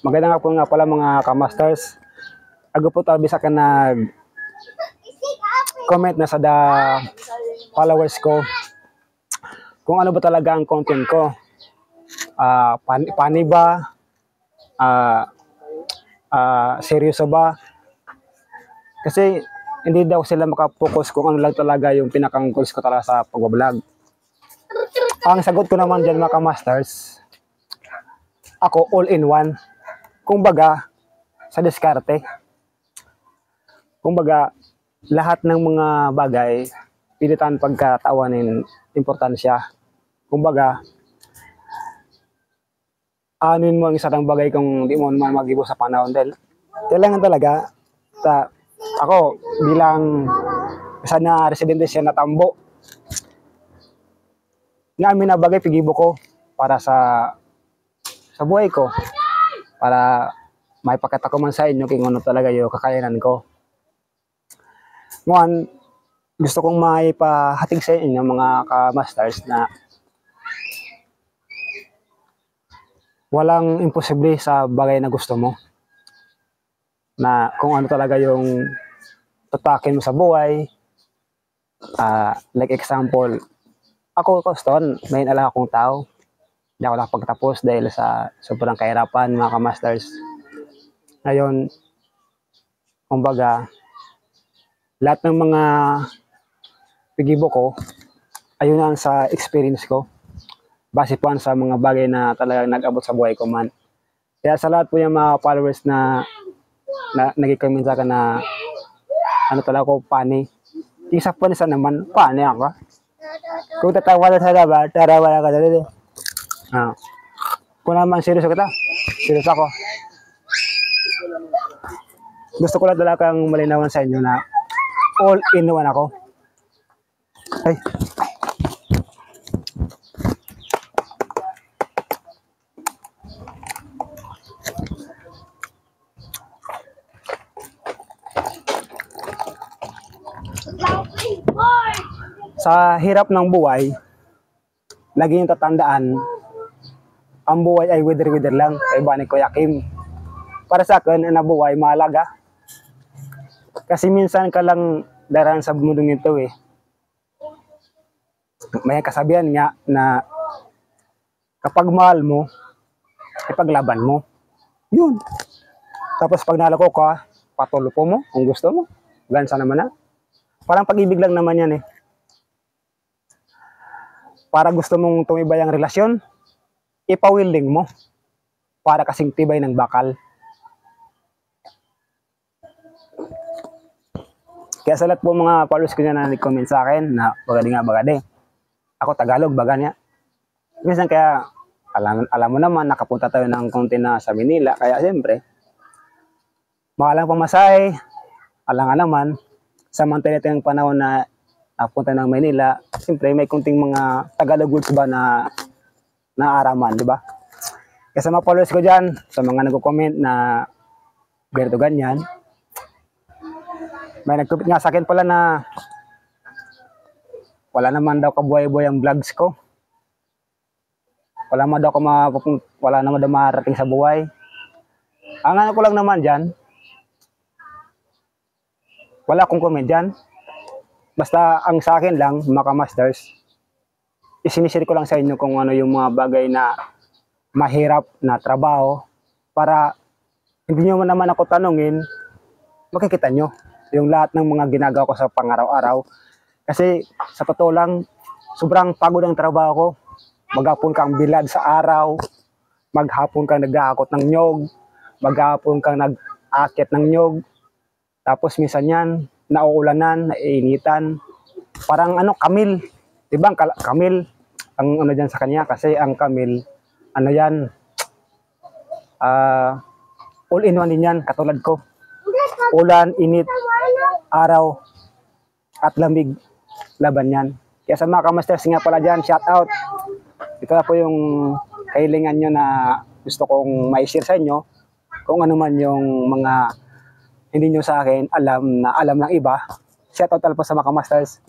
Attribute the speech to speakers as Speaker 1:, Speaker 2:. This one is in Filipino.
Speaker 1: Maganda nga po nga pala mga kamasters. Ako po tabi sa nag comment na sa followers ko kung ano ba talaga ang content ko. Pani ba? Seryoso ba? Kasi hindi daw sila makapokus kung ano lang talaga yung pinakang goals ko talaga sa pag-vlog. Ang sagot ko naman dyan mga kamasters, ako all in one. Kung baga, sa diskarte. Kung baga, lahat ng mga bagay, pilitan pagkatawanin importansya. Kung baga, anuin mo ang isa ng bagay kung di mo naman mag-ibo sa panahon. Dahil, kailangan talaga, ako bilang isa na residente siya na Tambo, na amin na bagay pigibo ko para sa buhay ko, para maipakita ko man sa inyo kung ano talaga yung kakayanan ko. Ngayon, gusto kong maipahatig sa inyo mga ka-masters na walang imposible sa bagay na gusto mo. Na kung ano talaga yung tutakin mo sa buhay. Like example, ako Coston, may inala akong tao. Hindi ako nakapagtapos dahil sa sobrang kahirapan mga ka-masters. Ngayon, kumbaga, lahat ng mga pigibo ko, ayun ang sa experience ko. Base po sa mga bagay na talagang nag-abot sa buhay ko man. Kaya sa lahat po yung mga followers na nag-comment sa akin na ano talaga ko, pani. Isa po nisa naman, pani ako. Kung tatawa na sa laba, tarawa na ka dali. Kung naman seryoso kita, seryoso ako. Gusto ko lang talagang malinawan sa inyo na all in one ako. Ay. Sa hirap ng buhay, lagi yung tatandaan, ang buhay ay wither-wither lang, kay ba ni Kuya Kim. Para sa akin, ang buhay mahalaga. Kasi minsan ka lang daraan sa mundong ito eh. May kasabihan nga na kapag mahal mo, ipaglaban mo. Yun. Tapos pag naloko ka, patulupo mo kung gusto mo. Gansa naman na. Parang pag-ibig lang naman yan eh. Para gusto mong tumibay ang relasyon, ipawilding mo. Para kasing tibay ng bakal. Kaya sa lahat po mga followers ko na nag-comment sa akin na bagadi. Ako Tagalog, baga niya. Minsan kaya, alam mo naman, nakapunta tayo ng konti na sa Manila. Kaya siyempre, makalang pamasahe, alam nga naman, samantala ito yung panahon na napunta ng Manila, siyempre may kunting mga Tagalog words ba na naaraman, di ba? Kaya sa mga followers ko dyan, sa mga nag-comment na ganito ganyan, may nagtupit nga sa akin pala na wala naman daw kabuhay-buhay ang vlogs ko. Wala naman daw marating sa buhay. Ang ano ko lang naman dyan, wala akong comment dyan. Basta ang sa akin lang, mga masters, isinisir ko lang sa inyo kung ano yung mga bagay na mahirap na trabaho para hindi nyo naman ako tanungin, makikita nyo yung lahat ng mga ginagawa ko sa pang-araw-araw. Kasi sa totoo lang, sobrang pagod ang trabaho ko. Maghapon kang bilad sa araw, maghapon kang nag-aakot ng nyog, maghapon kang nag-akit ng nyog. Tapos minsan yan, nauulanan, naiinitan. Parang kamil. Diba ang kamil? Ang ano dyan sa kanya, kasi ang kamil, ano yan, all in one din yan, katulad ko. Ulan, init, araw, at lamig, laban yan. Kaya sa mga kamasters nga pala dyan, shout out. Ito na po yung kahilingan nyo na gusto kong ma-share sa inyo. Kung ano man yung mga hindi nyo sa akin alam na alam ng iba. Shout out po sa mga kamasters.